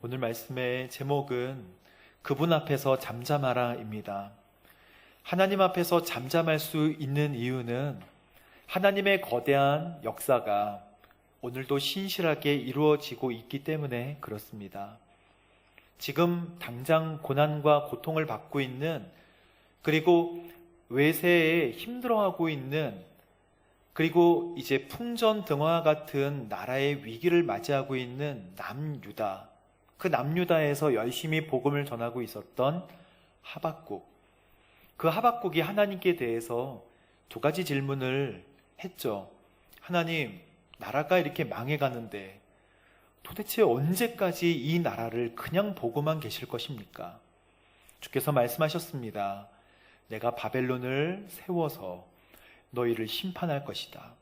오늘 말씀의 제목은 그분 앞에서 잠잠하라입니다. 하나님 앞에서 잠잠할 수 있는 이유는 하나님의 거대한 역사가 오늘도 신실하게 이루어지고 있기 때문에 그렇습니다. 지금 당장 고난과 고통을 받고 있는, 그리고 외세에 힘들어하고 있는, 그리고 이제 풍전등화 같은 나라의 위기를 맞이하고 있는 남유다, 그 남유다에서 열심히 복음을 전하고 있었던 하박국, 그 하박국이 하나님께 대해서 두 가지 질문을 했죠. 하나님, 나라가 이렇게 망해가는데 도대체 언제까지 이 나라를 그냥 보고만 계실 것입니까? 주께서 말씀하셨습니다. 내가 바벨론을 세워서 너희를 심판할 것이다.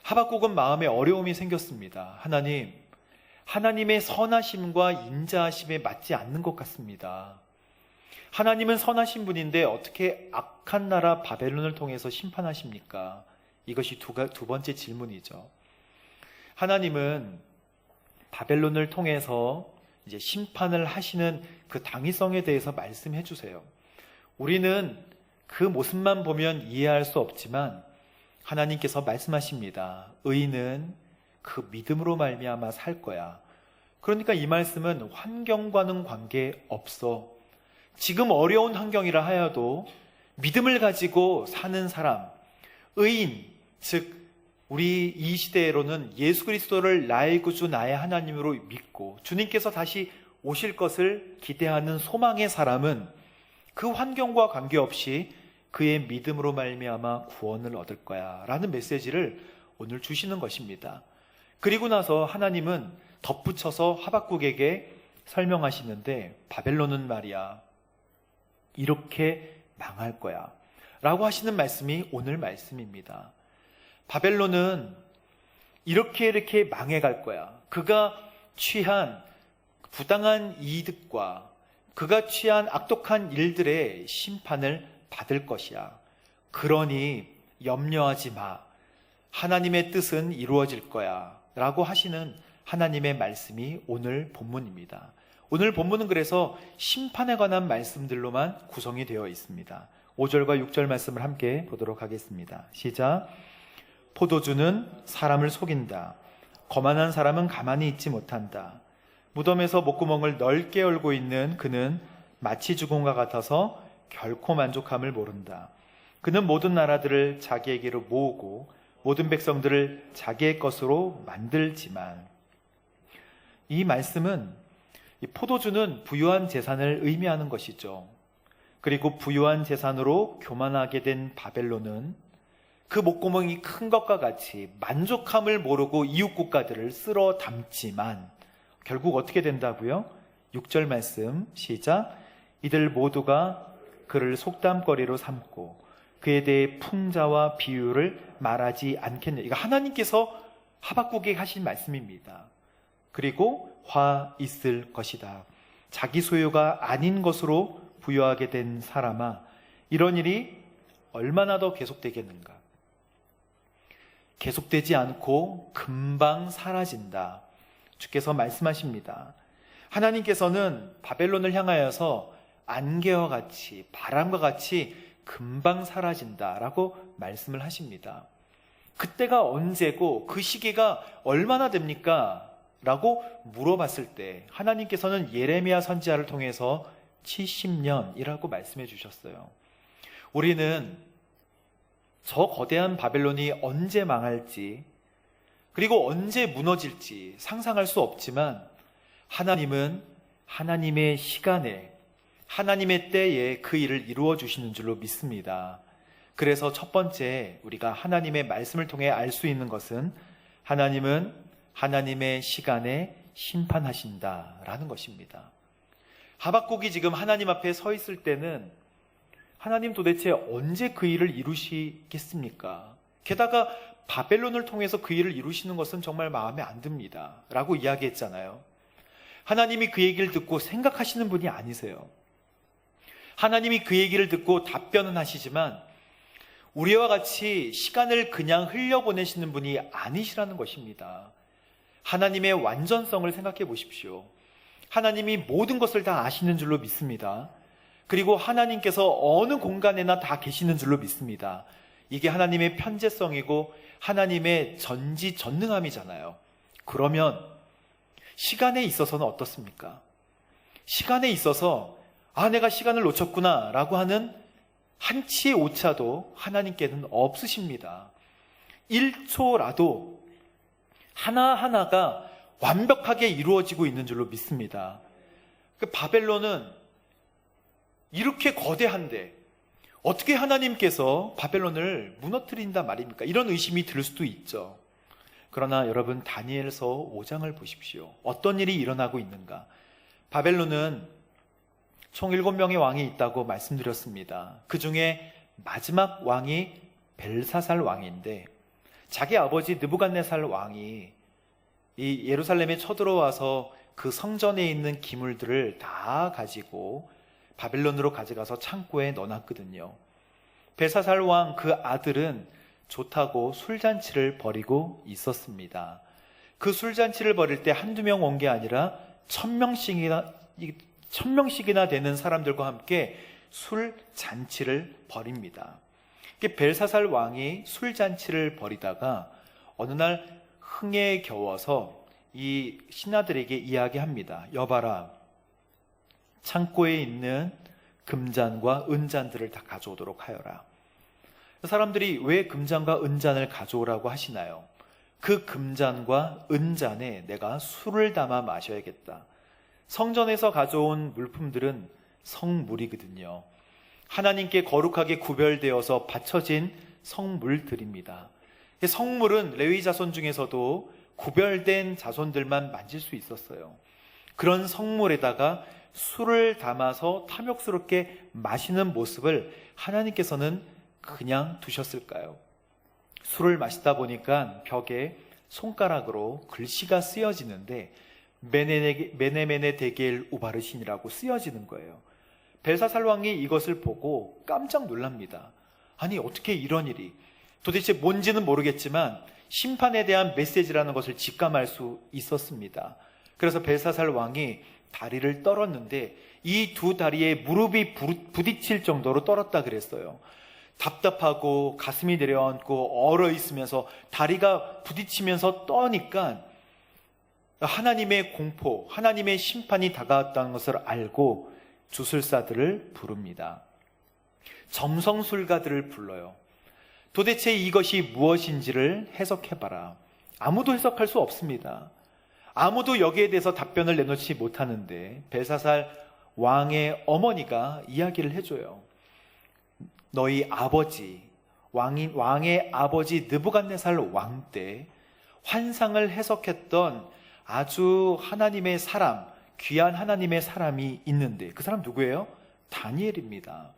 하박국은 마음에 어려움이 생겼습니다. 하나님, 하나님의 선하심과 인자하심에 맞지 않는 것 같습니다. 하나님은 선하신 분인데 어떻게 악한 나라 바벨론을 통해서 심판하십니까? 이것이 두 번째 질문이죠. 하나님은 바벨론을 통해서 이제 심판을 하시는 그 당위성에 대해서 말씀해 주세요. 우리는 그 모습만 보면 이해할 수 없지만 하나님께서 말씀하십니다. 의인은 그 믿음으로 말미암아 살 거야. 그러니까 이 말씀은 환경과는 관계없어. 지금 어려운 환경이라 하여도 믿음을 가지고 사는 사람, 의인, 즉 우리 이 시대로는 예수 그리스도를 나의 구주 나의 하나님으로 믿고 주님께서 다시 오실 것을 기대하는 소망의 사람은 그 환경과 관계없이 그의 믿음으로 말미암아 구원을 얻을 거야 라는 메시지를 오늘 주시는 것입니다. 그리고 나서 하나님은 덧붙여서 하박국에게 설명하시는데, 바벨론은 말이야 이렇게 망할 거야 라고 하시는 말씀이 오늘 말씀입니다. 바벨론은 이렇게 망해갈 거야. 그가 취한 부당한 이득과 그가 취한 악독한 일들의 심판을 받을 것이야. 그러니 염려하지 마. 하나님의 뜻은 이루어질 거야 라고 하시는 하나님의 말씀이 오늘 본문입니다. 오늘 본문은 그래서 심판에 관한 말씀들로만 구성이 되어 있습니다. 5절과 6절 말씀을 함께 보도록 하겠습니다. 시작. 포도주는 사람을 속인다. 거만한 사람은 가만히 있지 못한다. 무덤에서 목구멍을 넓게 열고 있는 그는 마치 죽음과 같아서 결코 만족함을 모른다. 그는 모든 나라들을 자기에게로 모으고 모든 백성들을 자기의 것으로 만들지만, 이 말씀은 이 포도주는 부유한 재산을 의미하는 것이죠. 그리고 부유한 재산으로 교만하게 된 바벨론은 그 목구멍이 큰 것과 같이 만족함을 모르고 이웃 국가들을 쓸어 담지만 결국 어떻게 된다고요? 6절 말씀 시작. 이들 모두가 그를 속담거리로 삼고 그에 대해 풍자와 비유를 말하지 않겠느냐. 이거 하나님께서 하박국에게 하신 말씀입니다. 그리고 화 있을 것이다. 자기 소유가 아닌 것으로 부여하게 된 사람아, 이런 일이 얼마나 더 계속되겠는가. 계속되지 않고 금방 사라진다. 주께서 말씀하십니다. 하나님께서는 바벨론을 향하여서 안개와 같이, 바람과 같이 금방 사라진다라고 말씀을 하십니다. 그때가 언제고 그 시기가 얼마나 됩니까? 라고 물어봤을 때 하나님께서는 예레미야 선지자를 통해서 70년이라고 말씀해 주셨어요. 우리는 저 거대한 바벨론이 언제 망할지, 그리고 언제 무너질지 상상할 수 없지만 하나님은 하나님의 시간에, 하나님의 때에 그 일을 이루어 주시는 줄로 믿습니다. 그래서 첫 번째 우리가 하나님의 말씀을 통해 알 수 있는 것은 하나님은 하나님의 시간에 심판하신다라는 것입니다. 하박국이 지금 하나님 앞에 서 있을 때는 하나님 도대체 언제 그 일을 이루시겠습니까? 게다가 바벨론을 통해서 그 일을 이루시는 것은 정말 마음에 안 듭니다 라고 이야기했잖아요. 하나님이 그 얘기를 듣고 생각하시는 분이 아니세요. 하나님이 그 얘기를 듣고 답변은 하시지만 우리와 같이 시간을 그냥 흘려보내시는 분이 아니시라는 것입니다. 하나님의 완전성을 생각해 보십시오. 하나님이 모든 것을 다 아시는 줄로 믿습니다. 그리고 하나님께서 어느 공간에나 다 계시는 줄로 믿습니다. 이게 하나님의 편재성이고 하나님의 전지전능함이잖아요. 그러면 시간에 있어서는 어떻습니까? 시간에 있어서 내가 시간을 놓쳤구나 라고 하는 한치의 오차도 하나님께는 없으십니다. 1초라도 하나하나가 완벽하게 이루어지고 있는 줄로 믿습니다. 바벨론은 이렇게 거대한데 어떻게 하나님께서 바벨론을 무너뜨린단 말입니까? 이런 의심이 들 수도 있죠. 그러나 여러분, 다니엘서 5장을 보십시오. 어떤 일이 일어나고 있는가? 바벨론은 총 7명의 왕이 있다고 말씀드렸습니다. 그 중에 마지막 왕이 벨사살 왕인데, 자기 아버지 느부갓네살 왕이 이 예루살렘에 쳐들어와서 그 성전에 있는 기물들을 다 가지고 바벨론으로 가져가서 창고에 넣어놨거든요. 벨사살 왕 그 아들은 좋다고 술잔치를 벌이고 있었습니다. 그 술잔치를 벌일 때 한두 명 온 게 아니라 1000명씩이나 되는 사람들과 함께 술잔치를 벌입니다. 벨사살 왕이 술잔치를 벌이다가 어느 날 흥에 겨워서 이 신하들에게 이야기합니다. 여봐라, 창고에 있는 금잔과 은잔들을 다 가져오도록 하여라. 사람들이 왜 금잔과 은잔을 가져오라고 하시나요? 그 금잔과 은잔에 내가 술을 담아 마셔야겠다. 성전에서 가져온 물품들은 성물이거든요. 하나님께 거룩하게 구별되어서 바쳐진 성물들입니다. 성물은 레위 자손 중에서도 구별된 자손들만 만질 수 있었어요. 그런 성물에다가 술을 담아서 탐욕스럽게 마시는 모습을 하나님께서는 그냥 두셨을까요? 술을 마시다 보니까 벽에 손가락으로 글씨가 쓰여지는데 메네메네 데겔 우바르신이라고 쓰여지는 거예요. 벨사살 왕이 이것을 보고 깜짝 놀랍니다. 아니, 어떻게 이런 일이? 도대체 뭔지는 모르겠지만 심판에 대한 메시지라는 것을 직감할 수 있었습니다. 그래서 벨사살 왕이 다리를 떨었는데 이 두 다리에 무릎이 부딪힐 정도로 떨었다 그랬어요. 답답하고 가슴이 내려앉고 얼어 있으면서 다리가 부딪히면서 떠니까 하나님의 공포, 하나님의 심판이 다가왔다는 것을 알고 주술사들을 부릅니다. 점성술가들을 불러요. 도대체 이것이 무엇인지를 해석해봐라. 아무도 해석할 수 없습니다. 아무도 여기에 대해서 답변을 내놓지 못하는데 벨사살 왕의 어머니가 이야기를 해줘요. 너희 아버지, 왕의 아버지 느부갓네살 왕 때 환상을 해석했던 아주 하나님의 사람, 귀한 하나님의 사람이 있는데 그 사람 누구예요? 다니엘입니다.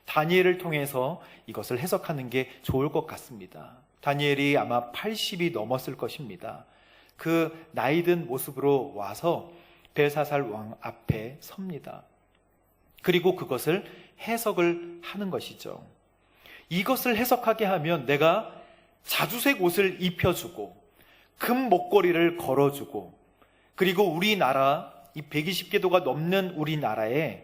다니엘을 통해서 이것을 해석하는 게 좋을 것 같습니다. 다니엘이 아마 80이 넘었을 것입니다. 그 나이든 모습으로 와서 벨사살 왕 앞에 섭니다. 그리고 그것을 해석을 하는 것이죠. 이것을 해석하게 하면 내가 자주색 옷을 입혀주고 금 목걸이를 걸어주고 그리고 우리나라 이 120개도가 넘는 우리나라에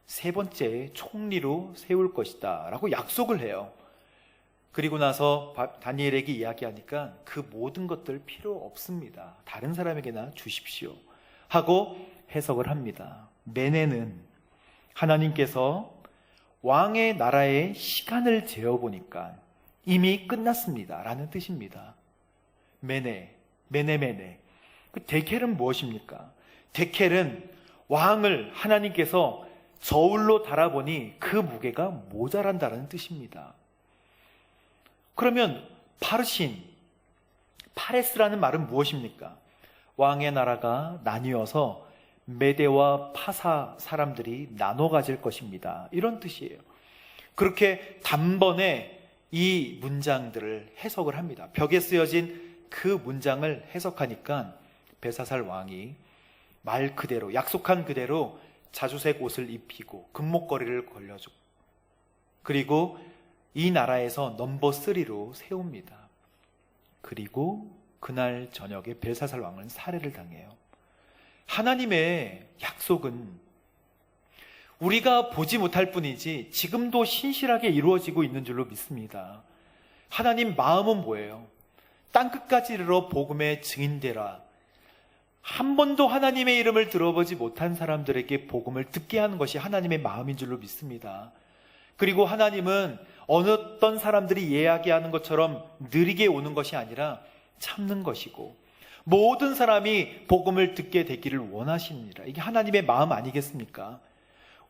세 번째 총리로 세울 것이다 라고 약속을 해요. 그리고 나서 다니엘에게 이야기하니까 그 모든 것들 필요 없습니다. 다른 사람에게나 주십시오 하고 해석을 합니다. 메네는 하나님께서 왕의 나라의 시간을 재어보니까 이미 끝났습니다 라는 뜻입니다. 메네. 그 데켈은 무엇입니까? 데켈은 왕을 하나님께서 저울로 달아보니 그 무게가 모자란다는 뜻입니다. 그러면 파레스라는 말은 무엇입니까? 왕의 나라가 나뉘어서 메대와 파사 사람들이 나눠 가질 것입니다. 이런 뜻이에요. 그렇게 단번에 이 문장들을 해석을 합니다. 벽에 쓰여진 그 문장을 해석하니까 벨사살 왕이 말 그대로, 약속한 그대로 자주색 옷을 입히고 금목걸이를 걸려주고 그리고 이 나라에서 넘버 3로 세웁니다. 그리고 그날 저녁에 벨사살 왕은 살해를 당해요. 하나님의 약속은 우리가 보지 못할 뿐이지 지금도 신실하게 이루어지고 있는 줄로 믿습니다. 하나님 마음은 뭐예요? 땅끝까지 이르러 복음의 증인되라. 한 번도 하나님의 이름을 들어보지 못한 사람들에게 복음을 듣게 하는 것이 하나님의 마음인 줄로 믿습니다. 그리고 하나님은 어떤 사람들이 이야기하는 것처럼 느리게 오는 것이 아니라 참는 것이고 모든 사람이 복음을 듣게 되기를 원하십니다. 이게 하나님의 마음 아니겠습니까?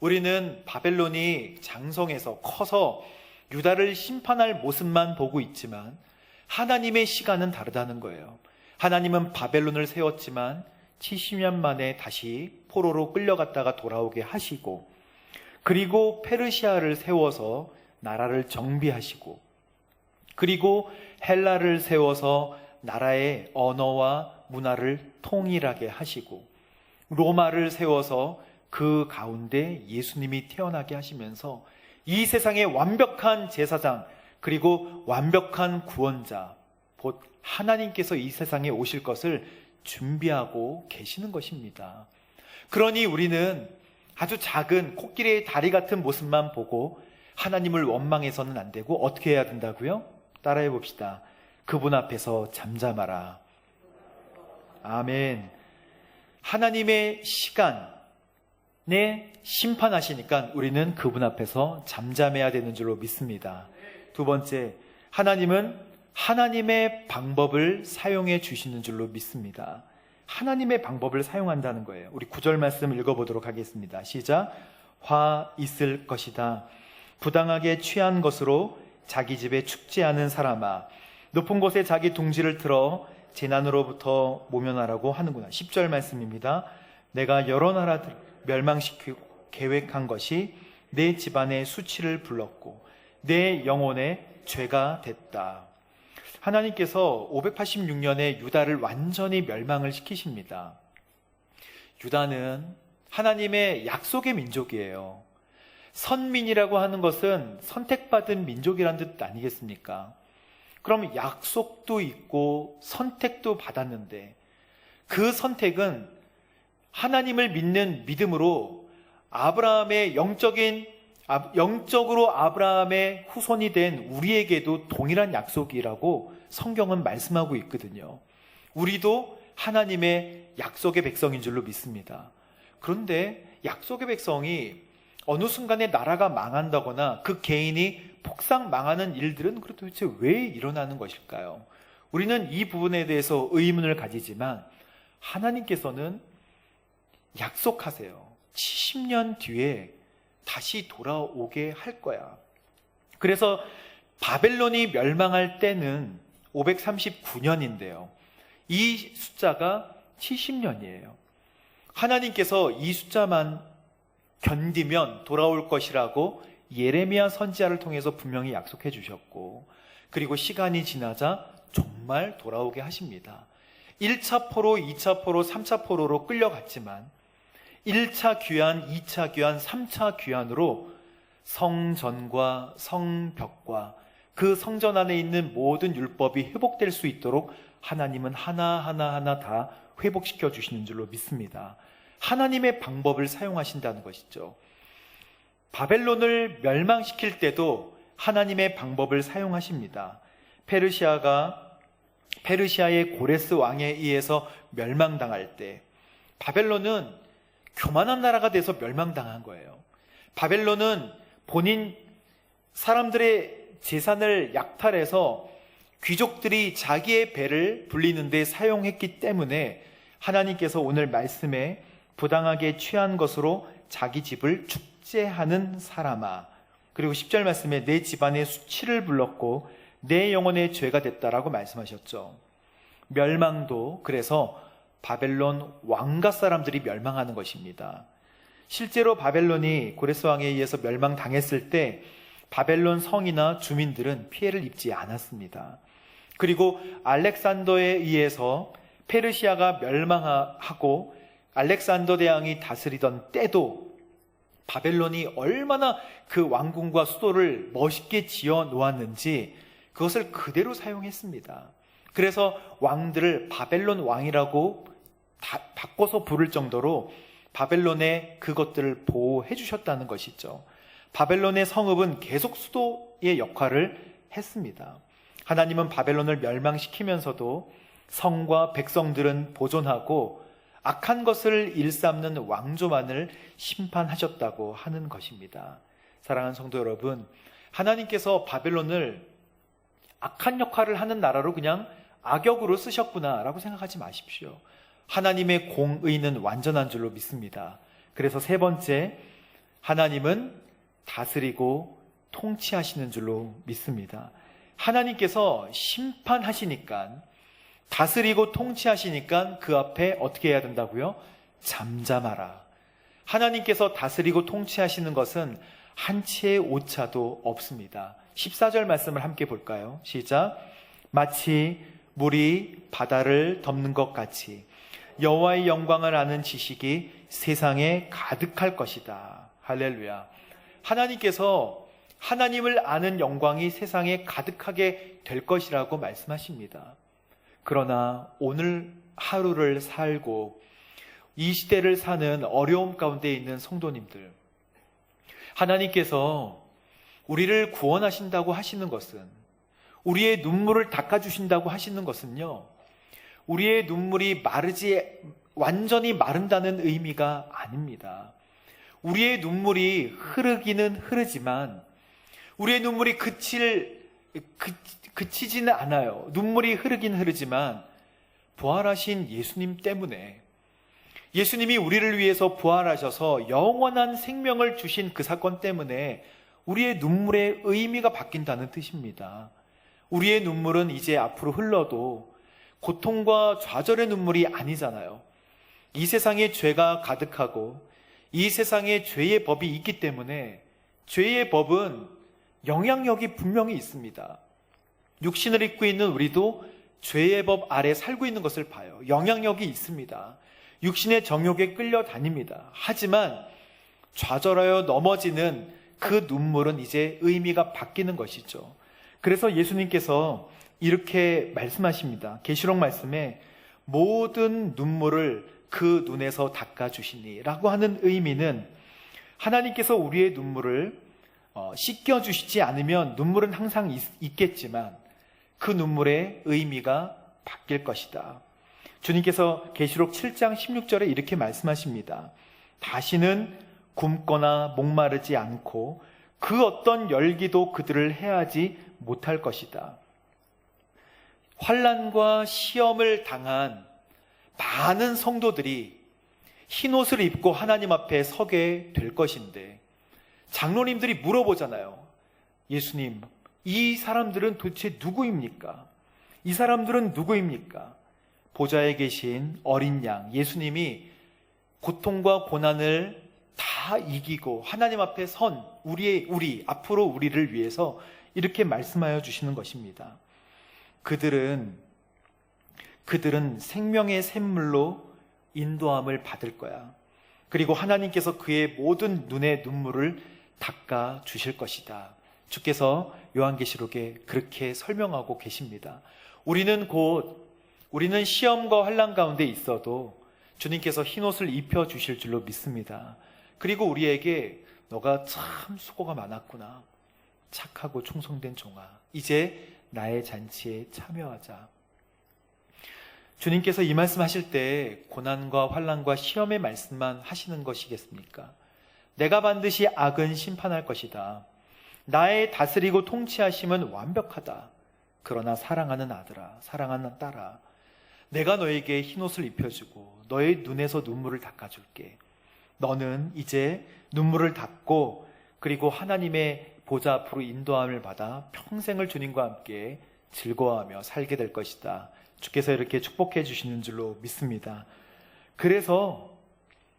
우리는 바벨론이 장성해서 커서 유다를 심판할 모습만 보고 있지만 하나님의 시간은 다르다는 거예요. 하나님은 바벨론을 세웠지만 70년 만에 다시 포로로 끌려갔다가 돌아오게 하시고, 그리고 페르시아를 세워서 나라를 정비하시고, 그리고 헬라를 세워서 나라의 언어와 문화를 통일하게 하시고, 로마를 세워서 그 가운데 예수님이 태어나게 하시면서 이 세상의 완벽한 제사장, 그리고 완벽한 구원자, 곧 하나님께서 이 세상에 오실 것을 준비하고 계시는 것입니다. 그러니 우리는 아주 작은 코끼리의 다리 같은 모습만 보고 하나님을 원망해서는 안 되고 어떻게 해야 된다고요? 따라해 봅시다. 그분 앞에서 잠잠하라. 아멘. 하나님의 시간에 심판하시니까 우리는 그분 앞에서 잠잠해야 되는 줄로 믿습니다. 두 번째, 하나님은 하나님의 방법을 사용해 주시는 줄로 믿습니다. 하나님의 방법을 사용한다는 거예요. 우리 9절 말씀 읽어보도록 하겠습니다. 시작. 화 있을 것이다. 부당하게 취한 것으로 자기 집에 축제하는 사람아, 높은 곳에 자기 둥지를 틀어 재난으로부터 모면하라고 하는구나. 10절 말씀입니다. 내가 여러 나라들 멸망시키고 계획한 것이 내 집안의 수치를 불렀고 내 영혼의 죄가 됐다. 하나님께서 586년에 유다를 완전히 멸망을 시키십니다. 유다는 하나님의 약속의 민족이에요. 선민이라고 하는 것은 선택받은 민족이란 뜻 아니겠습니까? 그럼 약속도 있고 선택도 받았는데 그 선택은 하나님을 믿는 믿음으로 아브라함의 영적으로 아브라함의 후손이 된 우리에게도 동일한 약속이라고 성경은 말씀하고 있거든요. 우리도 하나님의 약속의 백성인 줄로 믿습니다. 그런데 약속의 백성이 어느 순간에 나라가 망한다거나 그 개인이 폭삭 망하는 일들은 도대체 왜 일어나는 것일까요? 우리는 이 부분에 대해서 의문을 가지지만 하나님께서는 약속하세요. 70년 뒤에 다시 돌아오게 할 거야. 그래서 바벨론이 멸망할 때는 539년인데요. 이 숫자가 70년이에요. 하나님께서 이 숫자만 견디면 돌아올 것이라고 예레미야 선지자를 통해서 분명히 약속해 주셨고, 그리고 시간이 지나자 정말 돌아오게 하십니다. 1차 포로, 2차 포로, 3차 포로로 끌려갔지만 1차 귀환, 2차 귀환, 3차 귀환으로 성전과 성벽과 그 성전 안에 있는 모든 율법이 회복될 수 있도록 하나님은 하나하나 다 회복시켜 주시는 줄로 믿습니다. 하나님의 방법을 사용하신다는 것이죠. 바벨론을 멸망시킬 때도 하나님의 방법을 사용하십니다. 페르시아의 고레스 왕에 의해서 멸망당할 때 바벨론은 교만한 나라가 돼서 멸망당한 거예요. 바벨론은 본인 사람들의 재산을 약탈해서 귀족들이 자기의 배를 불리는 데 사용했기 때문에 하나님께서 오늘 말씀에 부당하게 취한 것으로 자기 집을 축제하는 사람아, 그리고 10절 말씀에 내 집안의 수치를 불렀고 내 영혼의 죄가 됐다라고 말씀하셨죠. 멸망도 그래서 바벨론 왕가 사람들이 멸망하는 것입니다. 실제로 바벨론이 고레스 왕에 의해서 멸망당했을 때 바벨론 성이나 주민들은 피해를 입지 않았습니다. 그리고 알렉산더에 의해서 페르시아가 멸망하고 알렉산더 대왕이 다스리던 때도 바벨론이 얼마나 그 왕궁과 수도를 멋있게 지어 놓았는지 그것을 그대로 사용했습니다. 그래서 왕들을 바벨론 왕이라고 바꿔서 부를 정도로 바벨론의 그것들을 보호해 주셨다는 것이죠. 바벨론의 성읍은 계속 수도의 역할을 했습니다. 하나님은 바벨론을 멸망시키면서도 성과 백성들은 보존하고 악한 것을 일삼는 왕조만을 심판하셨다고 하는 것입니다. 사랑하는 성도 여러분, 하나님께서 바벨론을 악한 역할을 하는 나라로 그냥 악역으로 쓰셨구나라고 생각하지 마십시오. 하나님의 공의는 완전한 줄로 믿습니다. 그래서 세 번째, 하나님은 다스리고 통치하시는 줄로 믿습니다. 하나님께서 심판하시니까, 다스리고 통치하시니까 그 앞에 어떻게 해야 된다고요? 잠잠하라. 하나님께서 다스리고 통치하시는 것은 한치의 오차도 없습니다. 14절 말씀을 함께 볼까요? 시작. 마치 물이 바다를 덮는 것 같이 여호와의 영광을 아는 지식이 세상에 가득할 것이다. 할렐루야. 하나님께서 하나님을 아는 영광이 세상에 가득하게 될 것이라고 말씀하십니다. 그러나 오늘 하루를 살고 이 시대를 사는 어려움 가운데 있는 성도님들, 하나님께서 우리를 구원하신다고 하시는 것은, 우리의 눈물을 닦아주신다고 하시는 것은요, 우리의 눈물이 완전히 마른다는 의미가 아닙니다. 우리의 눈물이 흐르기는 흐르지만 우리의 눈물이 그치지는 않아요. 눈물이 흐르긴 흐르지만 부활하신 예수님 때문에, 예수님이 우리를 위해서 부활하셔서 영원한 생명을 주신 그 사건 때문에 우리의 눈물의 의미가 바뀐다는 뜻입니다. 우리의 눈물은 이제 앞으로 흘러도 고통과 좌절의 눈물이 아니잖아요. 이 세상에 죄가 가득하고 이 세상에 죄의 법이 있기 때문에 죄의 법은 영향력이 분명히 있습니다. 육신을 입고 있는 우리도 죄의 법 아래 살고 있는 것을 봐요. 영향력이 있습니다. 육신의 정욕에 끌려다닙니다. 하지만 좌절하여 넘어지는 그 눈물은 이제 의미가 바뀌는 것이죠. 그래서 예수님께서 이렇게 말씀하십니다. 계시록 말씀에 모든 눈물을 그 눈에서 닦아주시니 라고 하는 의미는, 하나님께서 우리의 눈물을 씻겨주시지 않으면 눈물은 항상 있겠지만 그 눈물의 의미가 바뀔 것이다. 주님께서 계시록 7장 16절에 이렇게 말씀하십니다. 다시는 굶거나 목마르지 않고 그 어떤 열기도 그들을 해하지 못할 것이다. 환난과 시험을 당한 많은 성도들이 흰옷을 입고 하나님 앞에 서게 될 것인데, 장로님들이 물어보잖아요. 예수님, 이 사람들은 도대체 누구입니까? 이 사람들은 누구입니까? 보좌에 계신 어린 양 예수님이 고통과 고난을 다 이기고 하나님 앞에 선 앞으로 우리를 위해서 이렇게 말씀하여 주시는 것입니다. 그들은 생명의 샘물로 인도함을 받을 거야. 그리고 하나님께서 그의 모든 눈의 눈물을 닦아 주실 것이다. 주께서 요한계시록에 그렇게 설명하고 계십니다. 우리는 시험과 환난 가운데 있어도 주님께서 흰옷을 입혀 주실 줄로 믿습니다. 그리고 우리에게 너가 참 수고가 많았구나. 착하고 충성된 종아. 이제 나의 잔치에 참여하자. 주님께서 이 말씀하실 때 고난과 환난과 시험의 말씀만 하시는 것이겠습니까? 내가 반드시 악은 심판할 것이다. 나의 다스리고 통치하심은 완벽하다. 그러나 사랑하는 아들아, 사랑하는 딸아, 내가 너에게 흰옷을 입혀주고 너의 눈에서 눈물을 닦아줄게. 너는 이제 눈물을 닦고 그리고 하나님의 보좌 앞으로 인도함을 받아 평생을 주님과 함께 즐거워하며 살게 될 것이다. 주께서 이렇게 축복해 주시는 줄로 믿습니다. 그래서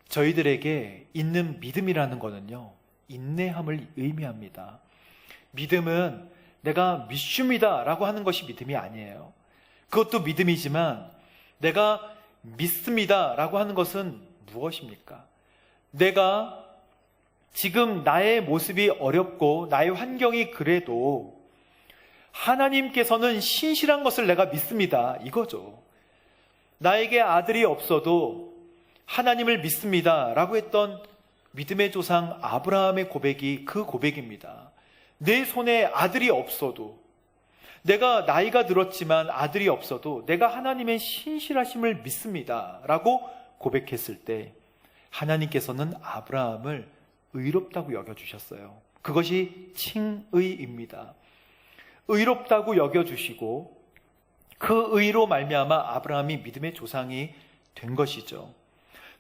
저희들에게 있는 믿음이라는 것은요, 인내함을 의미합니다. 믿음은 내가 믿습니다 라고 하는 것이 믿음이 아니에요. 그것도 믿음이지만 내가 믿습니다 라고 하는 것은 무엇입니까? 내가 지금 나의 모습이 어렵고 나의 환경이 그래도 하나님께서는 신실한 것을 내가 믿습니다, 이거죠. 나에게 아들이 없어도 하나님을 믿습니다 라고 했던 믿음의 조상 아브라함의 고백이 그 고백입니다. 내 손에 아들이 없어도, 내가 나이가 들었지만 아들이 없어도 내가 하나님의 신실하심을 믿습니다 라고 고백했을 때 하나님께서는 아브라함을 의롭다고 여겨주셨어요. 그것이 칭의입니다. 의롭다고 여겨주시고 그 의로 말미암아 아브라함이 믿음의 조상이 된 것이죠.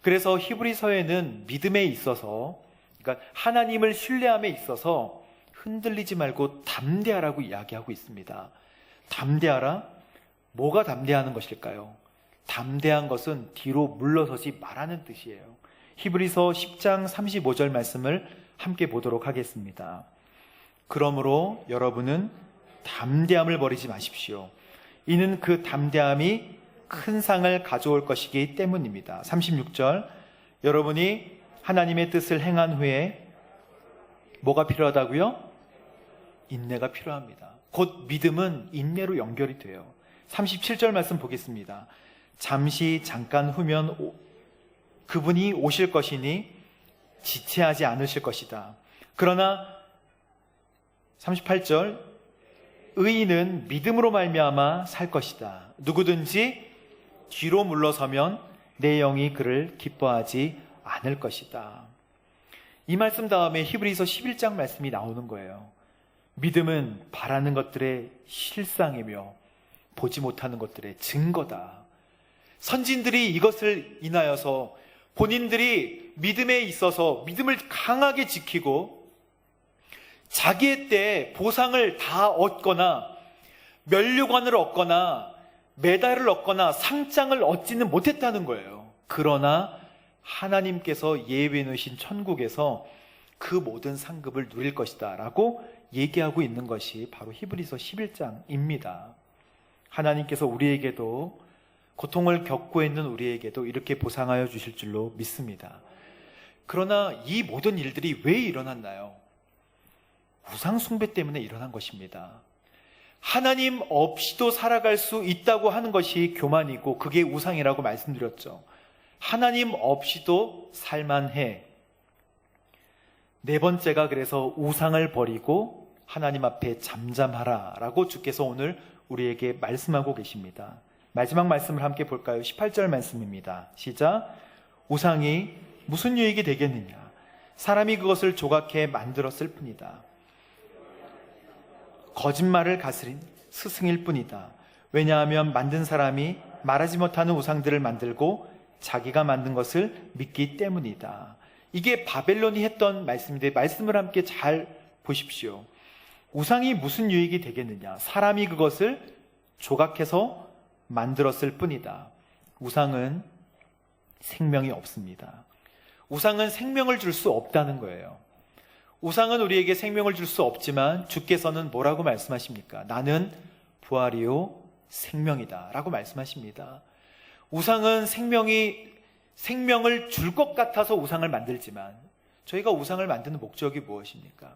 그래서 히브리서에는 믿음에 있어서, 그러니까 하나님을 신뢰함에 있어서 흔들리지 말고 담대하라고 이야기하고 있습니다. 담대하라? 뭐가 담대하는 것일까요? 담대한 것은 뒤로 물러서지 말라는 뜻이에요. 히브리서 10장 35절 말씀을 함께 보도록 하겠습니다. 그러므로 여러분은 담대함을 버리지 마십시오. 이는 그 담대함이 큰 상을 가져올 것이기 때문입니다. 36절, 여러분이 하나님의 뜻을 행한 후에 뭐가 필요하다고요? 인내가 필요합니다. 곧 믿음은 인내로 연결이 돼요. 37절 말씀 보겠습니다. 잠깐 후면 그분이 오실 것이니 지체하지 않으실 것이다. 그러나 38절, 의인은 믿음으로 말미암아 살 것이다. 누구든지 뒤로 물러서면 내 영이 그를 기뻐하지 않을 것이다. 이 말씀 다음에 히브리서 11장 말씀이 나오는 거예요. 믿음은 바라는 것들의 실상이며 보지 못하는 것들의 증거다. 선진들이 이것을 인하여서 본인들이 믿음에 있어서 믿음을 강하게 지키고 자기의 때에 보상을 다 얻거나 면류관을 얻거나 메달을 얻거나 상장을 얻지는 못했다는 거예요. 그러나 하나님께서 예비해 놓으신 천국에서 그 모든 상급을 누릴 것이다 라고 얘기하고 있는 것이 바로 히브리서 11장입니다. 하나님께서 우리에게도, 고통을 겪고 있는 우리에게도 이렇게 보상하여 주실 줄로 믿습니다. 그러나 이 모든 일들이 왜 일어났나요? 우상 숭배 때문에 일어난 것입니다. 하나님 없이도 살아갈 수 있다고 하는 것이 교만이고 그게 우상이라고 말씀드렸죠. 하나님 없이도 살만해. 네 번째가 그래서 우상을 버리고 하나님 앞에 잠잠하라 라고 주께서 오늘 우리에게 말씀하고 계십니다. 마지막 말씀을 함께 볼까요? 18절 말씀입니다. 시작. 우상이 무슨 유익이 되겠느냐? 사람이 그것을 조각해 만들었을 뿐이다. 거짓말을 가스린 스승일 뿐이다. 왜냐하면 만든 사람이 말하지 못하는 우상들을 만들고 자기가 만든 것을 믿기 때문이다. 이게 바벨론이 했던 말씀인데 말씀을 함께 잘 보십시오. 우상이 무슨 유익이 되겠느냐? 사람이 그것을 조각해서 만들었을 뿐이다. 우상은 생명이 없습니다. 우상은 생명을 줄 수 없다는 거예요. 우상은 우리에게 생명을 줄 수 없지만 주께서는 뭐라고 말씀하십니까? 나는 부활이요 생명이다 라고 말씀하십니다. 우상은 생명을 줄 것 같아서 우상을 만들지만 저희가 우상을 만드는 목적이 무엇입니까?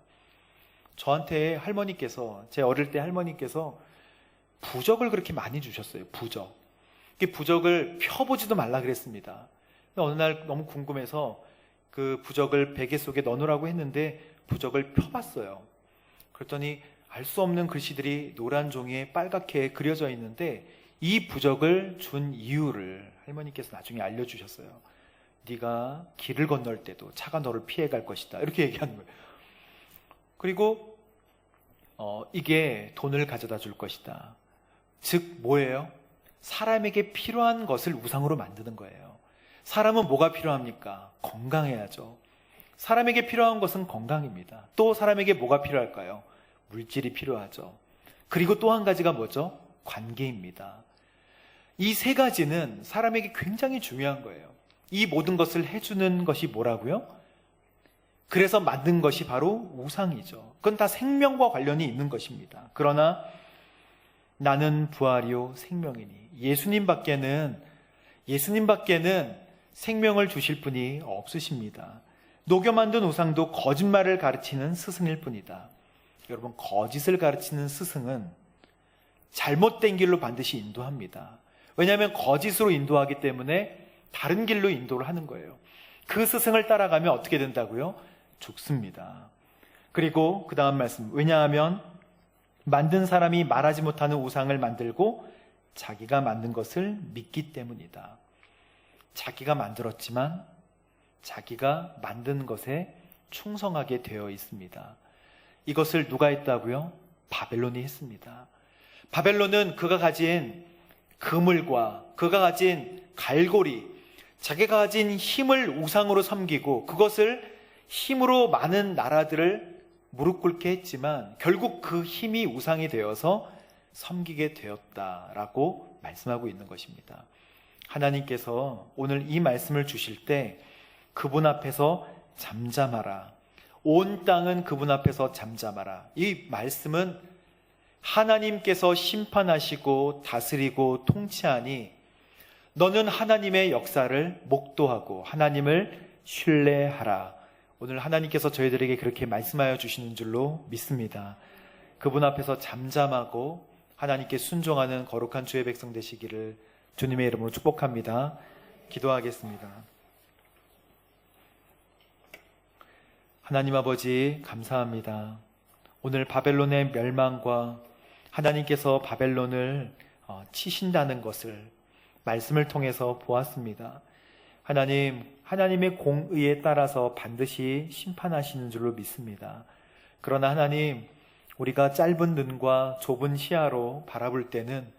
저한테 할머니께서, 제 어릴 때 할머니께서 부적을 그렇게 많이 주셨어요. 부적을 펴보지도 말라 그랬습니다. 어느 날 너무 궁금해서 그 부적을 베개 속에 넣으라고 했는데 부적을 펴봤어요. 그랬더니 알 수 없는 글씨들이 노란 종이에 빨갛게 그려져 있는데 이 부적을 준 이유를 할머니께서 나중에 알려주셨어요. 네가 길을 건널 때도 차가 너를 피해갈 것이다 이렇게 얘기하는 거예요. 그리고 이게 돈을 가져다 줄 것이다. 즉 뭐예요? 사람에게 필요한 것을 우상으로 만드는 거예요. 사람은 뭐가 필요합니까? 건강해야죠. 사람에게 필요한 것은 건강입니다. 또 사람에게 뭐가 필요할까요? 물질이 필요하죠. 그리고 또 한 가지가 뭐죠? 관계입니다. 이 세 가지는 사람에게 굉장히 중요한 거예요. 이 모든 것을 해주는 것이 뭐라고요? 그래서 만든 것이 바로 우상이죠. 그건 다 생명과 관련이 있는 것입니다. 그러나 나는 부활이요 생명이니 예수님 밖에는 생명을 주실 분이 없으십니다. 녹여 만든 우상도 거짓말을 가르치는 스승일 뿐이다. 여러분, 거짓을 가르치는 스승은 잘못된 길로 반드시 인도합니다. 왜냐하면 거짓으로 인도하기 때문에 다른 길로 인도를 하는 거예요. 그 스승을 따라가면 어떻게 된다고요? 죽습니다. 그리고 그 다음 말씀, 왜냐하면 만든 사람이 말하지 못하는 우상을 만들고 자기가 만든 것을 믿기 때문이다. 자기가 만들었지만 자기가 만든 것에 충성하게 되어 있습니다. 이것을 누가 했다고요? 바벨론이 했습니다. 바벨론은 그가 가진 그물과 그가 가진 갈고리, 자기가 가진 힘을 우상으로 섬기고 그것을 힘으로 많은 나라들을 무릎 꿇게 했지만 결국 그 힘이 우상이 되어서 섬기게 되었다라고 말씀하고 있는 것입니다. 하나님께서 오늘 이 말씀을 주실 때 그분 앞에서 잠잠하라. 온 땅은 그분 앞에서 잠잠하라. 이 말씀은 하나님께서 심판하시고 다스리고 통치하니 너는 하나님의 역사를 목도하고 하나님을 신뢰하라. 오늘 하나님께서 저희들에게 그렇게 말씀하여 주시는 줄로 믿습니다. 그분 앞에서 잠잠하고 하나님께 순종하는 거룩한 주의 백성 되시기를 주님의 이름으로 축복합니다. 기도하겠습니다. 하나님 아버지 감사합니다. 오늘 바벨론의 멸망과 하나님께서 바벨론을 치신다는 것을 말씀을 통해서 보았습니다. 하나님, 하나님의 공의에 따라서 반드시 심판하시는 줄로 믿습니다. 그러나 하나님, 우리가 짧은 눈과 좁은 시야로 바라볼 때는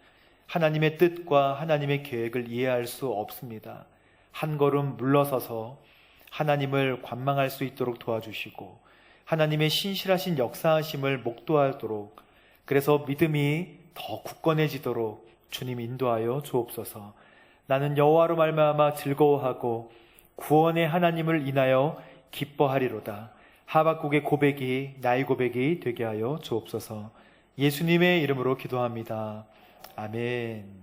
하나님의 뜻과 하나님의 계획을 이해할 수 없습니다. 한 걸음 물러서서 하나님을 관망할 수 있도록 도와주시고 하나님의 신실하신 역사하심을 목도하도록, 그래서 믿음이 더 굳건해지도록 주님 인도하여 주옵소서. 나는 여호와로 말미암아 즐거워하고 구원의 하나님을 인하여 기뻐하리로다. 하박국의 고백이 나의 고백이 되게 하여 주옵소서. 예수님의 이름으로 기도합니다. 아멘.